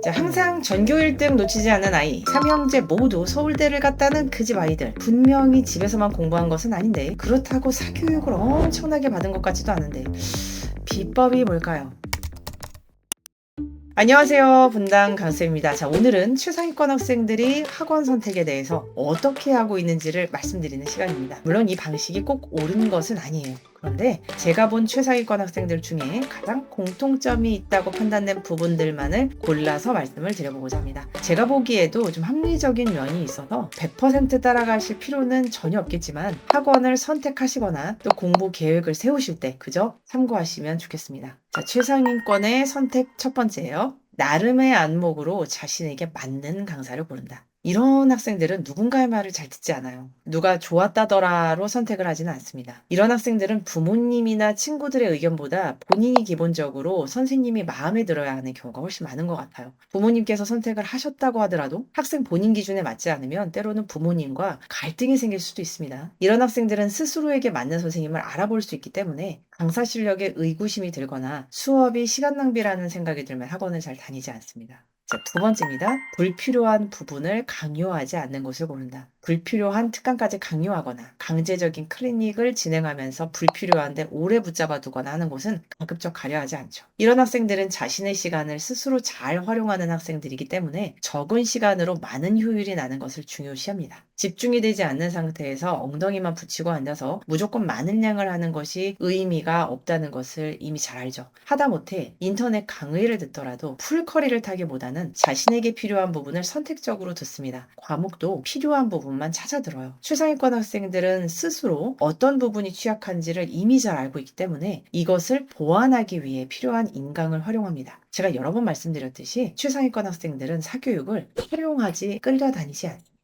자, 항상 전교 1등 놓치지 않는 아이, 3형제 모두 서울대를 갔다는 그 집 아이들. 분명히 집에서만 공부한 것은 아닌데 그렇다고 사교육을 엄청나게 받은 것 같지도 않은데 비법이 뭘까요? 안녕하세요. 분당 강쌤입니다. 자, 오늘은 최상위권 학생들이 학원 선택에 대해서 어떻게 하고 있는지를 말씀드리는 시간입니다. 물론 이 방식이 꼭 옳은 것은 아니에요. 그런데 제가 본 최상위권 학생들 중에 가장 공통점이 있다고 판단된 부분들만을 골라서 말씀을 드려보고자 합니다. 제가 보기에도 좀 합리적인 면이 있어서 100% 따라가실 필요는 전혀 없겠지만 학원을 선택하시거나 또 공부 계획을 세우실 때 그저 참고하시면 좋겠습니다. 자, 최상위권의 선택 첫 번째예요. 나름의 안목으로 자신에게 맞는 강사를 고른다. 이런 학생들은 누군가의 말을 잘 듣지 않아요. 누가 좋았다더라로 선택을 하지는 않습니다. 이런 학생들은 부모님이나 친구들의 의견보다 본인이 기본적으로 선생님이 마음에 들어야 하는 경우가 훨씬 많은 것 같아요. 부모님께서 선택을 하셨다고 하더라도 학생 본인 기준에 맞지 않으면 때로는 부모님과 갈등이 생길 수도 있습니다. 이런 학생들은 스스로에게 맞는 선생님을 알아볼 수 있기 때문에 강사 실력에 의구심이 들거나 수업이 시간 낭비라는 생각이 들면 학원을 잘 다니지 않습니다. 자, 두 번째입니다. 불필요한 부분을 강요하지 않는 곳을 고른다. 불필요한 특강까지 강요하거나 강제적인 클리닉을 진행하면서 불필요한데 오래 붙잡아 두거나 하는 곳은 가급적 가려하지 않죠. 이런 학생들은 자신의 시간을 스스로 잘 활용하는 학생들이기 때문에 적은 시간으로 많은 효율이 나는 것을 중요시합니다. 집중이 되지 않는 상태에서 엉덩이만 붙이고 앉아서 무조건 많은 양을 하는 것이 의미가 없다는 것을 이미 잘 알죠. 하다못해 인터넷 강의를 듣더라도 풀커리를 타기보다는 자신에게 필요한 부분을 선택적으로 듣습니다. 과목도 필요한 부분만 찾아 들어요. 최상위권 학생들은 스스로 어떤 부분이 취약한지를 이미 잘 알고 있기 때문에 이것을 보완하기 위해 필요한 인강을 활용합니다. 제가 여러 번 말씀드렸듯이 최상위권 학생들은 사교육을 활용하지 끌려다니지 않습니다.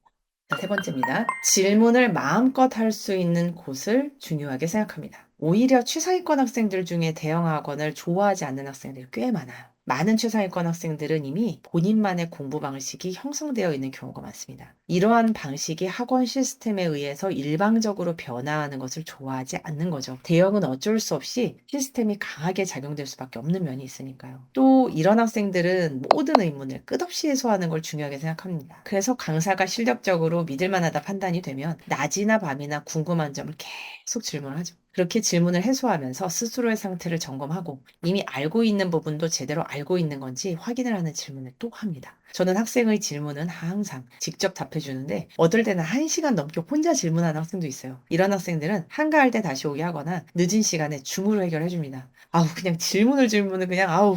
세 번째입니다. 질문을 마음껏 할 수 있는 곳을 중요하게 생각합니다. 오히려 최상위권 학생들 중에 대형 학원을 좋아하지 않는 학생들이 꽤 많아요. 많은 최상위권 학생들은 이미 본인만의 공부 방식이 형성되어 있는 경우가 많습니다. 이러한 방식이 학원 시스템에 의해서 일방적으로 변화하는 것을 좋아하지 않는 거죠. 대형은 어쩔 수 없이 시스템이 강하게 작용될 수밖에 없는 면이 있으니까요. 또 이런 학생들은 모든 의문을 끝없이 해소하는 걸 중요하게 생각합니다. 그래서 강사가 실력적으로 믿을만하다 판단이 되면 낮이나 밤이나 궁금한 점을 계속 질문을 하죠. 그렇게 질문을 해소하면서 스스로의 상태를 점검하고 이미 알고 있는 부분도 제대로 알고 있는 건지 확인을 하는 질문을 또 합니다. 저는 학생의 질문은 항상 직접 답해주는데 어떨 때는 1시간 넘게 혼자 질문하는 학생도 있어요. 이런 학생들은 한가할 때 다시 오게 하거나 늦은 시간에 줌으로 해결해줍니다. 아우 그냥 질문을 그냥 아우.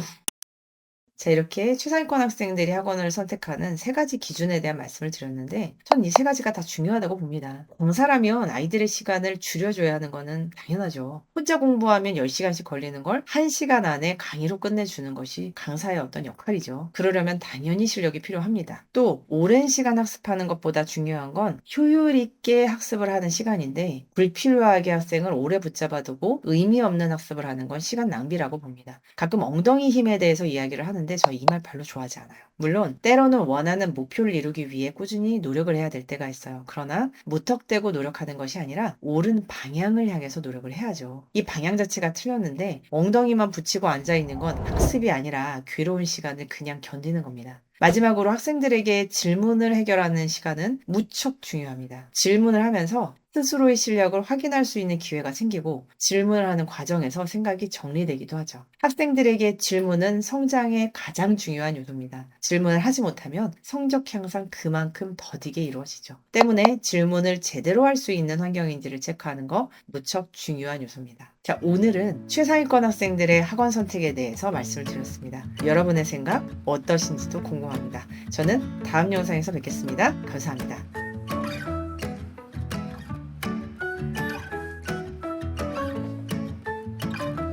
자, 이렇게 최상위권 학생들이 학원을 선택하는 세 가지 기준에 대한 말씀을 드렸는데 전 이 세 가지가 다 중요하다고 봅니다. 강사라면 아이들의 시간을 줄여줘야 하는 거는 당연하죠. 혼자 공부하면 10시간씩 걸리는 걸 1시간 안에 강의로 끝내주는 것이 강사의 어떤 역할이죠. 그러려면 당연히 실력이 필요합니다. 또 오랜 시간 학습하는 것보다 중요한 건 효율 있게 학습을 하는 시간인데 불필요하게 학생을 오래 붙잡아두고 의미 없는 학습을 하는 건 시간 낭비라고 봅니다. 가끔 엉덩이 힘에 대해서 이야기를 하는데 저 이 말 별로 좋아하지 않아요. 물론 때로는 원하는 목표를 이루기 위해 꾸준히 노력을 해야 될 때가 있어요. 그러나 무턱대고 노력하는 것이 아니라 옳은 방향을 향해서 노력을 해야죠. 이 방향 자체가 틀렸는데 엉덩이만 붙이고 앉아있는 건 학습이 아니라 괴로운 시간을 그냥 견디는 겁니다. 마지막으로 학생들에게 질문을 해결하는 시간은 무척 중요합니다. 질문을 하면서 스스로의 실력을 확인할 수 있는 기회가 생기고 질문을 하는 과정에서 생각이 정리되기도 하죠. 학생들에게 질문은 성장의 가장 중요한 요소입니다. 질문을 하지 못하면 성적 향상 그만큼 더디게 이루어지죠. 때문에 질문을 제대로 할 수 있는 환경인지를 체크하는 거 무척 중요한 요소입니다. 자, 오늘은 최상위권 학생들의 학원 선택에 대해서 말씀을 드렸습니다. 여러분의 생각 어떠신지도 궁금합니다. 저는 다음 영상에서 뵙겠습니다. 감사합니다.